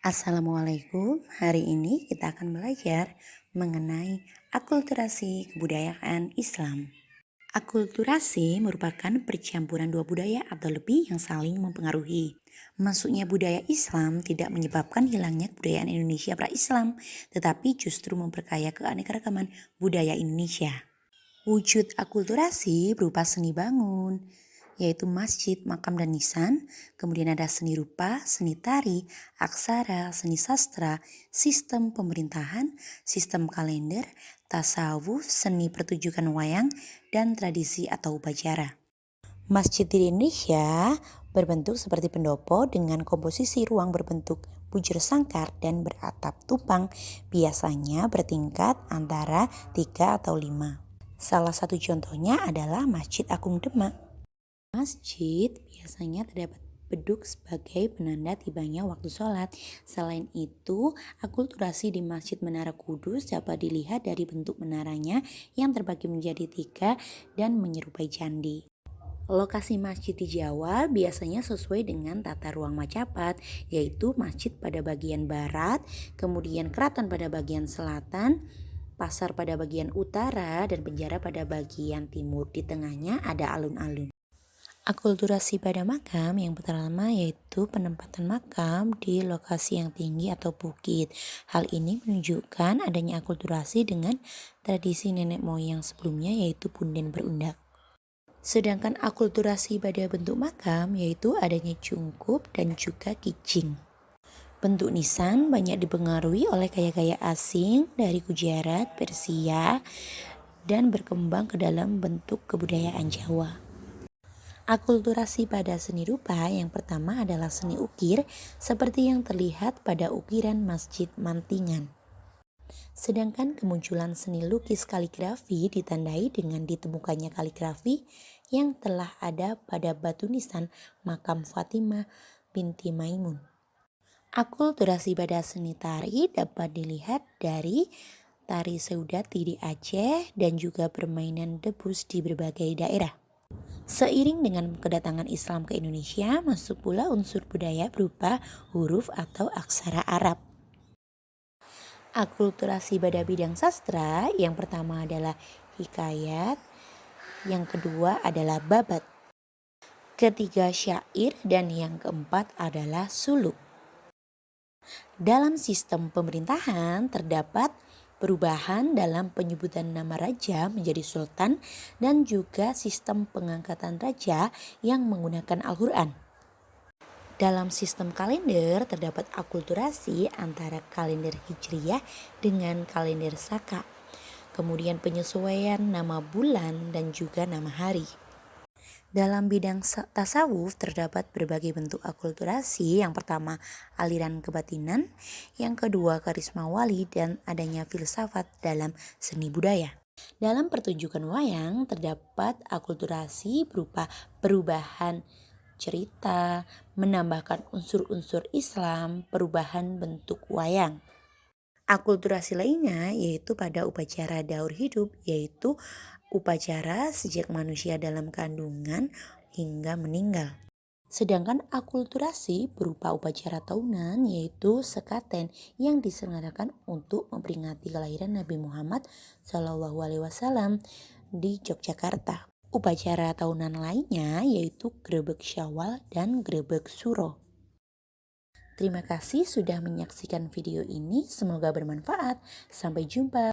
Assalamualaikum, hari ini kita akan belajar mengenai akulturasi kebudayaan Islam. Akulturasi merupakan percampuran dua budaya atau lebih yang saling mempengaruhi. Masuknya budaya Islam tidak menyebabkan hilangnya kebudayaan Indonesia pra-Islam, tetapi justru memperkaya keanekaragaman budaya Indonesia. Wujud akulturasi berupa seni bangun, yaitu masjid, makam, dan nisan. Kemudian ada seni rupa, seni tari, aksara, seni sastra, sistem pemerintahan, sistem kalender, tasawuf, seni pertunjukan wayang, dan tradisi atau upacara. Masjid di Indonesia berbentuk seperti pendopo dengan komposisi ruang berbentuk bujur sangkar dan beratap tumpang, biasanya bertingkat antara 3 atau 5. Salah satu contohnya adalah Masjid Agung Demak. Masjid biasanya terdapat beduk sebagai penanda tibanya waktu sholat. Selain itu, akulturasi di Masjid Menara Kudus dapat dilihat dari bentuk menaranya yang terbagi menjadi 3 dan menyerupai candi. Lokasi masjid di Jawa biasanya sesuai dengan tata ruang Majapahit, yaitu masjid pada bagian barat, kemudian keraton pada bagian selatan, pasar pada bagian utara, dan penjara pada bagian timur. Di tengahnya ada alun-alun. Akulturasi pada makam yang pertama yaitu penempatan makam di lokasi yang tinggi atau bukit. Hal ini menunjukkan adanya akulturasi dengan tradisi nenek moyang sebelumnya yaitu punden berundak. Sedangkan akulturasi pada bentuk makam yaitu adanya cungkup dan juga kijing. Bentuk nisan banyak dipengaruhi oleh gaya-gaya asing dari Gujarat, Persia, dan berkembang ke dalam bentuk kebudayaan Jawa. Akulturasi pada seni rupa yang pertama adalah seni ukir seperti yang terlihat pada ukiran Masjid Mantingan. Sedangkan kemunculan seni lukis kaligrafi ditandai dengan ditemukannya kaligrafi yang telah ada pada batu nisan makam Fatimah binti Maimun. Akulturasi pada seni tari dapat dilihat dari tari Seudati di Aceh dan juga permainan debus di berbagai daerah. Seiring dengan kedatangan Islam ke Indonesia, masuk pula unsur budaya berupa huruf atau aksara Arab. Akulturasi pada bidang sastra yang pertama adalah hikayat, yang kedua adalah babat, ketiga syair, dan yang keempat adalah suluk. Dalam sistem pemerintahan terdapat perubahan dalam penyebutan nama raja menjadi sultan dan juga sistem pengangkatan raja yang menggunakan Al-Quran. Dalam sistem kalender terdapat akulturasi antara kalender Hijriyah dengan kalender Saka. Kemudian penyesuaian nama bulan dan juga nama hari. Dalam bidang tasawuf terdapat berbagai bentuk akulturasi. Yang pertama aliran kebatinan, yang kedua karisma wali, dan adanya filsafat dalam seni budaya. Dalam pertunjukan wayang terdapat akulturasi berupa perubahan cerita, menambahkan unsur-unsur Islam, perubahan bentuk wayang. Akulturasi lainnya yaitu pada upacara daur hidup, yaitu upacara sejak manusia dalam kandungan hingga meninggal. Sedangkan akulturasi berupa upacara tahunan yaitu sekaten yang diselenggarakan untuk memperingati kelahiran Nabi Muhammad SAW di Yogyakarta. Upacara tahunan lainnya yaitu Grebek Syawal dan Grebek Suro. Terima kasih sudah menyaksikan video ini, semoga bermanfaat. Sampai jumpa.